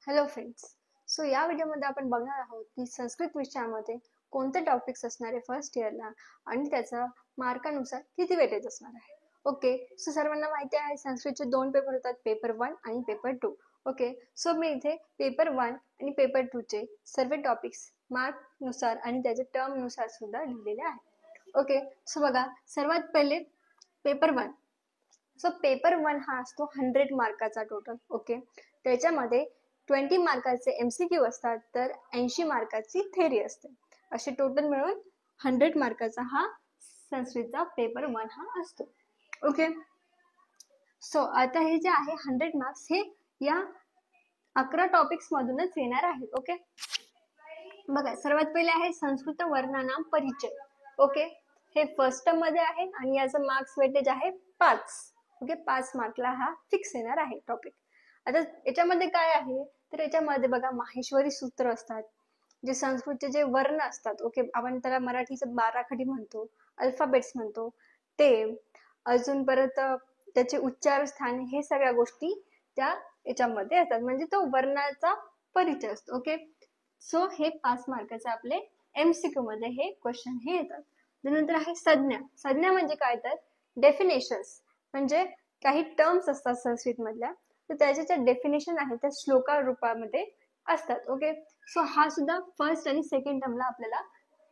Hello friends. So या व्हिडिओमध्ये आपण बघणार आहोत की संस्कृत विषयामध्ये कोणते टॉपिक्स असणार आहे फर्स्ट इयरला आणि त्याचा मार्कानुसार किती वेटेज असणार आहे. ओके, सो सर्वांना माहिती आहे संस्कृतचे दोन पेपर होतात, पेपर 1 आणि पेपर 2. ओके, सो मी इथे पेपर 1 आणि पेपर 2 चे सर्व टॉपिक्स मार्कनुसार आणि त्याच्या टर्मनुसार सुद्धा लिहिलेले आहेत. ओके, सो बघा, सर्वात पहिले पेपर 1. सो पेपर 1 हा असतो 100 मार्काचा टोटल. ओके, त्याच्यामध्ये 20 मार्काचे MCQ असतात, तर 80 मार्काची थेरी असते. असे टोटल मिळून 100 मार्काचा हा संस्कृतचा पेपर 1 हा असतो. ओके, सो आता हे जे आहे 100 मार्क्स हे या 11 टॉपिक्स मधूनच येणार आहेत. ओके, बघा, सर्वात पहिले आहे संस्कृत वर्णानाम परिचय. ओके, हे फर्स्ट टर्म मध्ये आहे आणि याचं मार्क्स वेटेज आहे 5. ओके, 5 मार्कला हा फिक्स येणार आहे टॉपिक. आता याच्यामध्ये काय आहे, तर याच्यामध्ये बघा माहेश्वरी सूत्र असतात, जे संस्कृतचे जे वर्ण असतात. ओके, आपण त्याला मराठीचं 12 खडी म्हणतो, अल्फाबेट्स म्हणतो, ते अजून परत त्याचे उच्चार स्थान, हे सगळ्या गोष्टी त्या याच्यामध्ये असतात, म्हणजे तो वर्णाचा परिचय असतो. ओके, सो हे 5 मार्काचे आपले MCQ मध्ये हे क्वेश्चन हे येतात. त्यानंतर आहे संज्ञा. संज्ञा म्हणजे काय, तर डेफिनेशन्स, म्हणजे काही टर्म्स असतात संस्कृत मधल्या, तर त्याचे ज्या डेफिनेशन आहे त्या श्लोका रूपामध्ये असतात. ओके, सो हा सुद्धा फर्स्ट आणि सेकंड टर्मला आपल्याला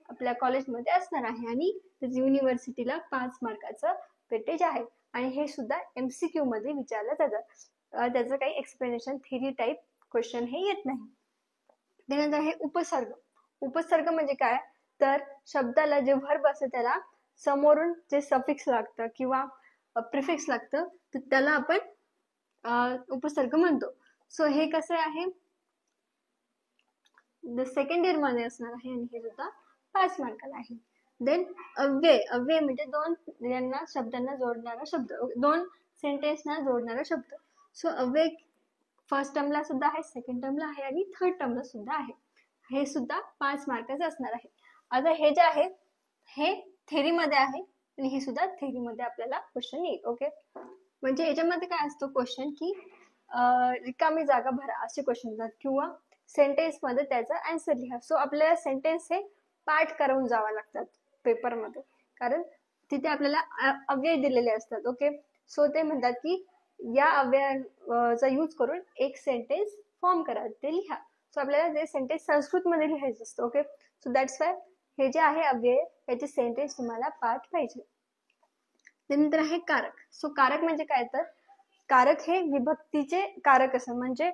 आपल्या कॉलेजमध्ये असणार आहे आणि युनिव्हर्सिटीला 5 मार्काचं वेटेज आहे आणि हे सुद्धा MCQ मध्ये विचारलं जातं. त्याचं काही एक्सप्लेनेशन थेरी टाईप क्वेश्चन हे येत नाही. त्यानंतर आहे उपसर्ग. उपसर्ग म्हणजे काय, तर शब्दाला जे व्हर्ब असतं त्याला समोरून जे सफिक्स लागतं किंवा प्रिफिक्स लागतं, तर त्याला आपण उपसर्ग म्हणतो. सो हे कसं आहे, सेकंड इयर मध्ये असणार आहे आणि हे सुद्धा 5 मार्काला आहे. देन अव्यय. अव्यय म्हणजे दोन शब्दांना जोडणारा शब्द, दोन सेंटेन्सना जोडणारा शब्द. सो अव्यय फर्स्ट टर्मला सुद्धा आहे, सेकंड टर्मला आहे आणि थर्ड टर्मला सुद्धा आहे. हे सुद्धा 5 मार्काचं असणार आहे. आता हे जे आहे हे थेरी मध्ये आहे आणि हे सुद्धा थेरी मध्ये आपल्याला क्वेश्चन येईल. ओके, म्हणजे याच्यामध्ये काय असतो क्वेश्चन की रिकामी जागा भरा असे क्वेश्चन येतात किंवा सेंटेन्स मध्ये त्याचा आन्सर लिहा. सो आपल्याला सेंटेन्स हे पाठ करून जावं लागतात पेपर मध्ये, कारण तिथे आपल्याला अव्यय दिलेले असतात. ओके, सो ते म्हणतात की या अव्ययाचा यूज करून एक सेंटेन्स फॉर्म करा, ते लिहा. सो आपल्याला ते सेंटेन्स संस्कृत मध्ये लिहायचं असतं. ओके, सो दॅट्स वाय हे जे आहे अव्यय याचे सेंटेन्स तुम्हाला पाठ पाहिजे. त्यानंतर आहे कारक. सो कारक म्हणजे काय, तर कारक हे विभक्तीचे कारक असतात, म्हणजे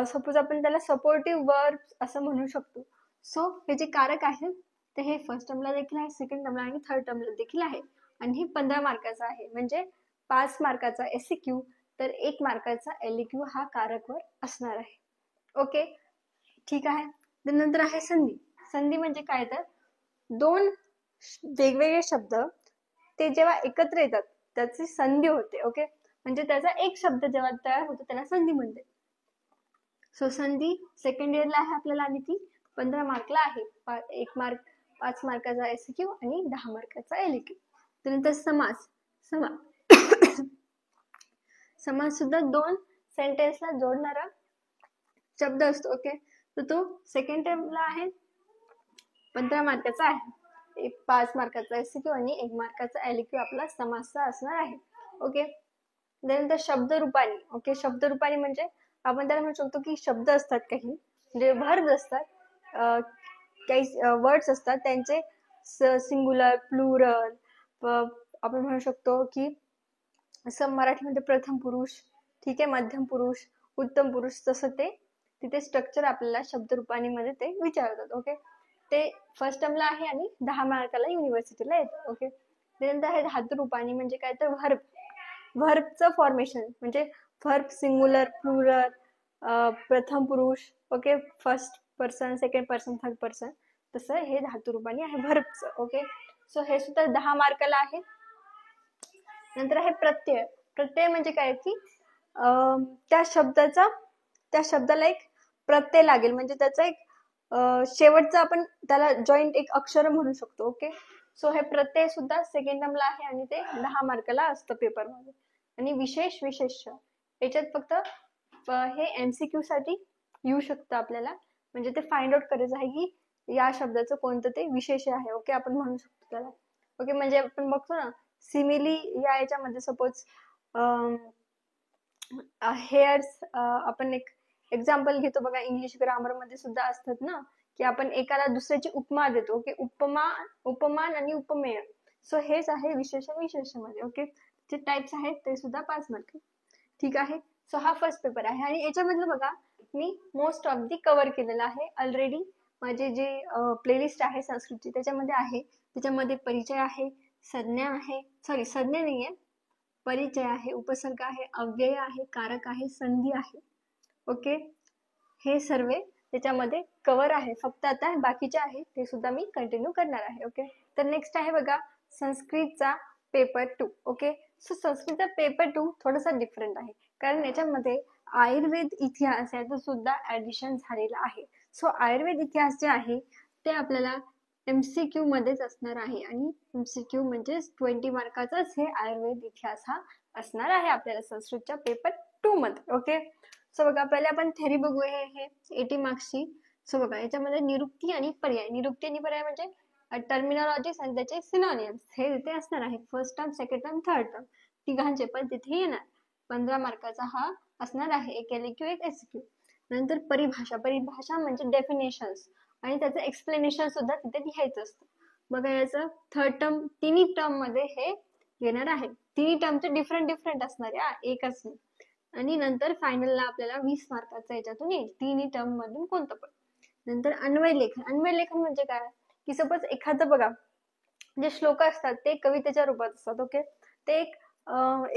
सपोज आपण त्याला सपोर्टिव्ह वर्ब असं म्हणू शकतो. सो हे जे कारक आहे ते हे फर्स्ट टर्मला देखील आहे, सेकंड टर्मला आणि थर्ड टर्मला देखील आहे आणि हे 15 मार्काचा आहे, म्हणजे 5 मार्काचा SCQ तर 1 मार्काचा LEQ हा कारकवर असणार आहे. ओके, ठीक आहे. त्यानंतर आहे संधी. संधी म्हणजे काय, तर दोन वेगवेगळे शब्द ते जेव्हा एकत्र येतात त्याची संधी होते. ओके, म्हणजे त्याचा एक शब्द जेव्हा तयार होतो त्याला संधी म्हणते. सो संधी सेकंड इयरला आहे आपल्याला आणि ती 15 मार्कला आहे. 5 मार्काचा SCQ आणि 10 मार्काचा LEQ. त्यानंतर समास. समास सुद्धा दोन सेंटेन्सला जोडणारा शब्द असतो. ओके, तर तो सेकंड टर्मला आहे, 15 मार्काचा आहे. 5 मार्काचा SCQ आणि 1 मार्काचा LEQ आपला समासचा असणार आहे. ओके, त्यानंतर शब्दरूपानी. ओके, शब्दरूपानी म्हणजे आपण त्याला म्हणू शकतो की शब्द असतात काही, म्हणजे वर्ड असतात, काही वर्ड्स असतात त्यांचे सिंग्युलर, प्लुरल, आपण म्हणू शकतो की असं मराठीमध्ये प्रथम पुरुष, ठीक आहे, मध्यम पुरुष, उत्तम पुरुष, तसं ते तिथे स्ट्रक्चर आपल्याला शब्दरूपानी मध्ये ते विचारतात. ओके, ते फर्स्ट टर्मला आहे आणि 10 मार्काला युनिव्हर्सिटीला येतं. ओके, त्यानंतर आहे धातुरूपानी म्हणजे काय, तर व्हर्बचं फॉर्मेशन, म्हणजे व्हर्ब सिंग्युलर, प्लुरल, प्रथम पुरुष, okay, first person, second person, third person, तसं हे धातुरूपानी आहे व्हर्बचं. ओके, सो हे सुद्धा 10 मार्काला आहे. नंतर आहे प्रत्यय. प्रत्यय म्हणजे काय की त्या शब्दाला एक प्रत्यय लागेल, म्हणजे त्याचा एक शेवटचा आपण त्याला जॉईंट एक अक्षर म्हणू शकतो. ओके, सो हे प्रत्यय सुद्धा सेकंड टर्मला आहे आणि ते 10 मार्काला असतं पेपर मध्ये. आणि विशेष विशेष्य याच्यात फक्त हे MCQ साठी येऊ शकतं आपल्याला, म्हणजे ते फाइंड आउट करायचं आहे की या शब्दाचं कोणतं ते विशेष आहे. ओके, आपण म्हणू शकतो त्याला. ओके, म्हणजे आपण बघतो ना सिमिली या याच्यामध्ये सपोज हेअर्स, आपण एक एक्झाम्पल घेतो बघा, इंग्लिश ग्रामर मध्ये सुद्धा असतात ना की आपण एकाला दुसऱ्याची उपमा देतो. ओके, उपमान आणि उपमेय. सो हेच आहे विशेषण विशेषणामध्ये. ओके, जे टाइप्स आहेत ते सुद्धा 5 मार्क. ठीक आहे. सो हा फर्स्ट पेपर आहे आणि याच्यामधलं बघा मी मोस्ट ऑफ दी कव्हर केलेलं आहे ऑलरेडी. माझे जे प्लेलिस्ट आहे संस्कृतची त्याच्यामध्ये आहे. त्याच्यामध्ये परिचय आहे, संज्ञा आहे, सॉरी संज्ञा नाहीये, परिचय आहे, उपसर्ग आहे, अव्यय आहे, कारक आहे, संधी आहे. ओके, हे सर्व त्याच्यामध्ये कव्हर आहे. फक्त आता बाकीचे आहे ते सुद्धा मी कंटिन्यू करणार आहे. ओके, तर नेक्स्ट आहे बघा संस्कृतचा पेपर 2. ओके, सो संस्कृतचा पेपर 2 थोडासा डिफरंट आहे कारण याच्यामध्ये आयुर्वेद इतिहास याचं सुद्धा ऍडिशन झालेलं आहे. सो आयुर्वेद इतिहास जे आहे ते आपल्याला MCQ मध्येच असणार आहे आणि MCQ म्हणजे 20 मार्काचाच हे आयुर्वेद इतिहास हा असणार आहे आपल्याला संस्कृतच्या पेपर 2 मध्ये. ओके, सो बघा पहिले आपण थेरी बघूया. हे 80 मार्क्सची. सो बघा याच्यामध्ये निरुक्ती आणि पर्याय. निरुक्ती आणि पर्याय म्हणजे टर्मिनॉलॉजीस आणि त्याचे सिनोनिम्स हे तिथे असणार आहे. First term, second term, third term तिघांचे पण तिथे येणार. 15 मार्काचा हा असणार आहे. एक LQ एक SQ. नंतर परिभाषा. परिभाषा म्हणजे डेफिनेशन्स आणि त्याचं एक्सप्लेनेशन सुद्धा तिथे लिहायचं असतं. बघा याचं थर्ड टर्म, तिन्ही टर्म मध्ये हे येणार आहे. तिन्ही टर्मचे डिफरंट असणार आहे, एकच नाही. आणि नंतर फायनलला आपल्याला 20 मार्काचा याच्यातून येईल तिन्ही टर्म मधून कोणतं पण. नंतर अन्वय लेखन. अन्वय लेखन म्हणजे काय की सपोज एखादं बघा जे श्लोक असतात ते कवितेच्या रूपात असतात. ओके, ते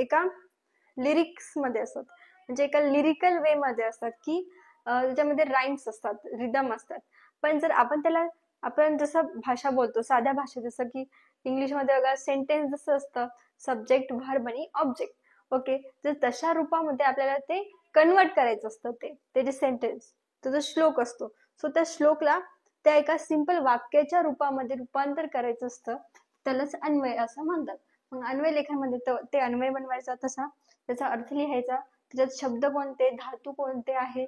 एका लिरिक्स मध्ये असतात, म्हणजे एका लिरिकल वे मध्ये असतात की त्याच्यामध्ये राईम्स असतात, रिदम असतात. पण जर आपण त्याला आपण जसं भाषा बोलतो साध्या भाषेत, जसं की इंग्लिश मध्ये बघा सेंटेन्स जसं असतं सब्जेक्ट व्हर्ब आणि ऑब्जेक्ट. ओके, तर तशा रूपामध्ये आपल्याला ते कन्वर्ट करायचं असतं. ते जे सेंटेन्स, तो जो श्लोक असतो, सो त्या श्लोकला त्या एका सिंपल वाक्याच्या रूपामध्ये रूपांतर करायचं असतं, त्यालाच अन्वय असं म्हणतात. मग अन्वय लेखनमध्ये ते अन्वय बनवायचा, तसा त्याचा अर्थ लिहायचा, त्याच्यात शब्द कोणते, धातू कोणते आहेत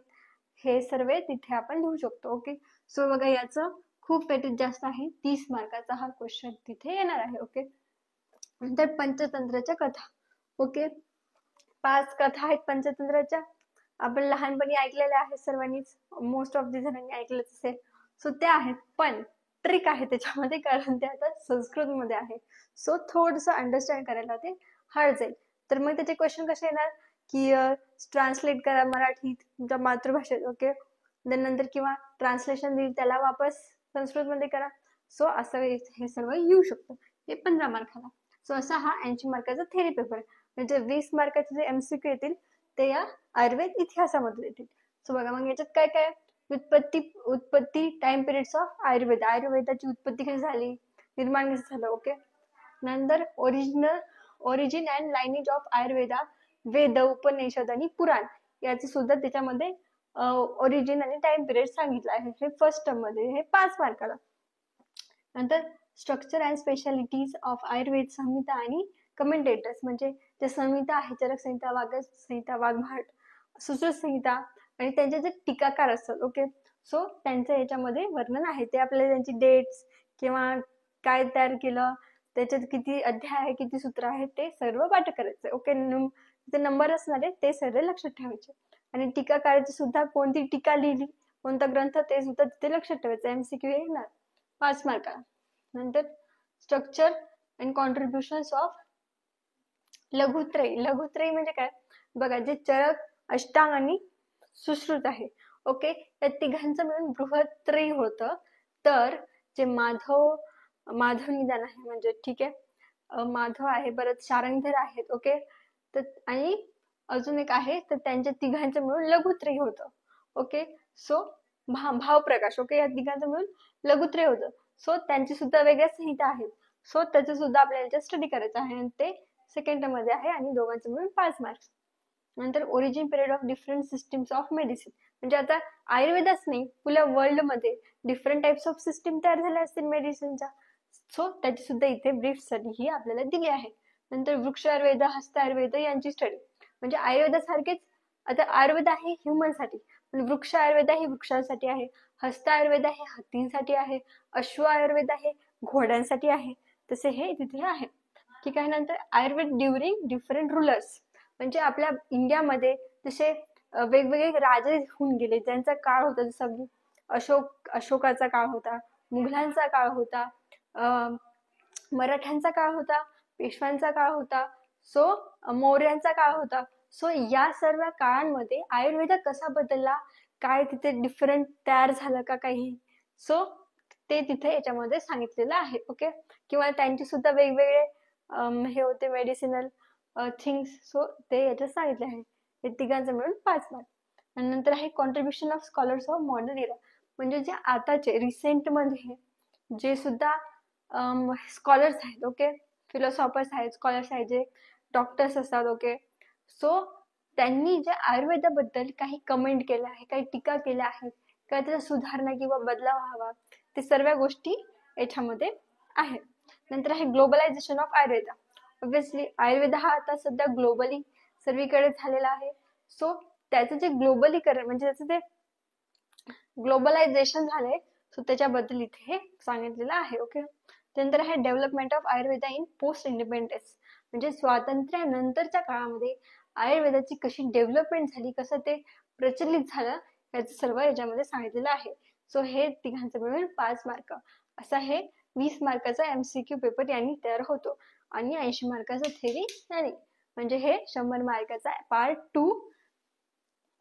हे सर्व तिथे आपण लिहू शकतो. ओके, सो बघा याचं खूप वेटेज जास्त आहे. 30 मार्काचा हा क्वेश्चन तिथे येणार आहे. ओके, नंतर पंचतंत्राच्या कथा. ओके, 5 कथा आहेत पंचतंत्राच्या. आपण लहानपणी ऐकलेल्या आहेत सर्वांनीच, मोस्ट ऑफ दी जणांनी ऐकलंच असेल. सो त्या आहेत, पण ट्रिक आहे त्याच्यामध्ये कारण ते आता संस्कृत मध्ये आहे. सो थोडस अंडरस्टँड करायला ते हार्ड जाईल. तर मग त्याचे क्वेश्चन कसे येणार की ट्रान्सलेट करा मराठीत तुमच्या मातृभाषेत. ओके, नंतर किंवा ट्रान्सलेशन देईल त्याला वापस संस्कृत मध्ये करा. सो असं हे सर्व येऊ शकतं. हे 15 मार्काला. सो असा हा 80 मार्काचा थेरी पेपर. म्हणजे 20 मार्काचे जे MCQ येतील ते या आयुर्वेद इतिहासामध्ये येतील. सो बघा मग याच्यात काय काय, उत्पत्ती टाइम पिरियड्स ऑफ आयुर्वेद. आयुर्वेदाची उत्पत्ती कशी झाली, निर्माण कसं झालं. ओके, नंतर origin and lineage of Ayurveda, Veda, Upanishad आणि पुराण याचे सुद्धा त्याच्यामध्ये ओरिजिन आणि टाइम पिरियड सांगितलं आहे. हे फर्स्ट टर्म मध्ये, हे 5 मार्काला. नंतर structure and specialities of Ayurveda संहिता आणि कमेंटेटर्स, म्हणजे जे संहिता आहे, चरक संहिता, वाघ संहिता, वाघभाट, सुश्रुत संहिता आणि त्यांचे जे टीकाकार असतात. ओके, सो त्यांचं याच्यामध्ये वर्णन आहे. ते आपल्याला त्यांची डेट्स किंवा काय तयार केलं, त्याच्यात किती अध्याय आहे, किती सूत्र आहेत ते सर्व पाठ करायचं. ओके, ते नंबर असणार आहे ते सर्व लक्षात ठेवायचे. आणि टीकाकाराची सुद्धा कोणती टीका लिहिली, कोणता ग्रंथ, ते सुद्धा तिथे लक्षात ठेवायचं. MCQ येणार 5 मार्काला. नंतर स्ट्रक्चर अँड कॉन्ट्रीब्युशन्स ऑफ लघुत्रयी. लघुत्रयी म्हणजे काय बघा, जे चरक, अष्टांग आणि सुश्रुत आहे. ओके, या तिघांचं मिळून बृहत्त्रयी होतं. तर जे माधव निदान आहे, म्हणजे ठीक आहे माधव आहे, परत शारंगधर आहेत. ओके, तर आणि अजून एक आहे, तर त्यांच्या तिघांचं मिळून लघुत्रयी होतं. Okay, so Bhavprakash. ओके, या तिघांचं मिळून लघुत्रयी होतं. सो त्यांची सुद्धा वेगळ्या संहिता आहेत. सो त्याचे सुद्धा आपल्याला स्टडी करायचं आहे आणि ते सेकंड टर्म मध्ये आहे आणि दोघांचं मिळून 5 मार्क्स. नंतर origin period of different systems of medicine, म्हणजे आता आयुर्वेदाच नाही, पुऱ्या वर्ल्ड मध्ये डिफरंट टाइप्स ऑफ सिस्टीम तयार झाल्या असतील मेडिसिनच्या. सो त्याची सुद्धा इथे ब्रीफ स्टडी ही आपल्याला दिली आहे. नंतर वृक्ष आयुर्वेद, हस्त आयुर्वेद यांची स्टडी, म्हणजे आयुर्वेदासारखेच आता आयुर्वेद आहे ह्युमन साठी, वृक्ष आयुर्वेद हे वृक्षांसाठी आहे, हस्त आयुर्वेद हे हत्तींसाठी आहे, अश्व आयुर्वेद हे घोड्यांसाठी आहे, तसे हे तिथे आहे. ठीक आहे. नंतर आयुर्वेद ड्युरिंग डिफरंट रुलर्स, म्हणजे आपल्या इंडियामध्ये जसे वेगवेगळे राजे होऊन गेले, ज्यांचा काळ होता, जसं अशोकाचा काळ होता, मुघलांचा काळ होता, मराठ्यांचा काळ होता, पेशव्यांचा काळ होता, सो मौर्यांचा काळ होता. सो या सर्व काळांमध्ये आयुर्वेद कसा बदलला, काय तिथे डिफरंट तयार झालं का काही, सो ते तिथे याच्यामध्ये सांगितलेलं आहे. ओके. किंवा त्यांचे सुद्धा वेगवेगळे हे होते मेडिसिनल थिंग्स, सो ते याच्यात सांगितले आहे. हे तिघांचं मिळून 5 मार्क. आणि नंतर आहे contribution of scholars of modern era, म्हणजे जे आताचे रिसेंट मध्ये जे सुद्धा स्कॉलर्स आहेत, ओके, फिलॉसॉफर्स आहेत, स्कॉलर्स आहेत, जे डॉक्टर्स असतात, ओके, सो त्यांनी जे आयुर्वेदाबद्दल काही कमेंट केलं आहे, काही टीका केल्या आहेत, किंवा त्याचा सुधारणा किंवा बदलाव व्हावा, ते सर्व गोष्टी याच्यामध्ये आहेत. नंतर आहे globalisation of Ayurveda. Obviously Ayurveda हा आता सध्या ग्लोबली सर्वीकडे झालेला आहे. सो त्याचं जे ग्लोबलीकरण म्हणजे त्याचं ते ग्लोबलायझेशन झालंय, सो त्याच्याबद्दल इथे सांगितलेलं आहे. ओके. त्यानंतर आहे development of Ayurveda in post independence, म्हणजे स्वातंत्र्यानंतरच्या काळामध्ये आयुर्वेदाची कशी डेव्हलपमेंट झाली, कसं ते प्रचलित झालं, याचं सर्व याच्यामध्ये सांगितलेलं आहे. सो हे तिघांचं मिळून 5 मार्क. असा हे 20 मार्काचा MCQ पेपर यांनी तयार होतो आणि 80 मार्काचा थेरी यांनी, म्हणजे हे 100 मार्काचा पार्ट 2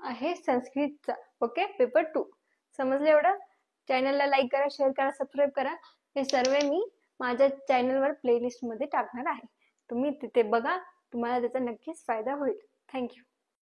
आहे संस्कृतचा. ओके. पेपर 2 समजलं एवढं. चॅनलला लाईक करा, शेअर करा, सबस्क्राईब करा. हे सर्व मी माझ्या चॅनलवर प्लेलिस्ट मध्ये टाकणार आहे, तुम्ही तिथे बघा, तुम्हाला त्याचा नक्कीच फायदा होईल. थँक्यू.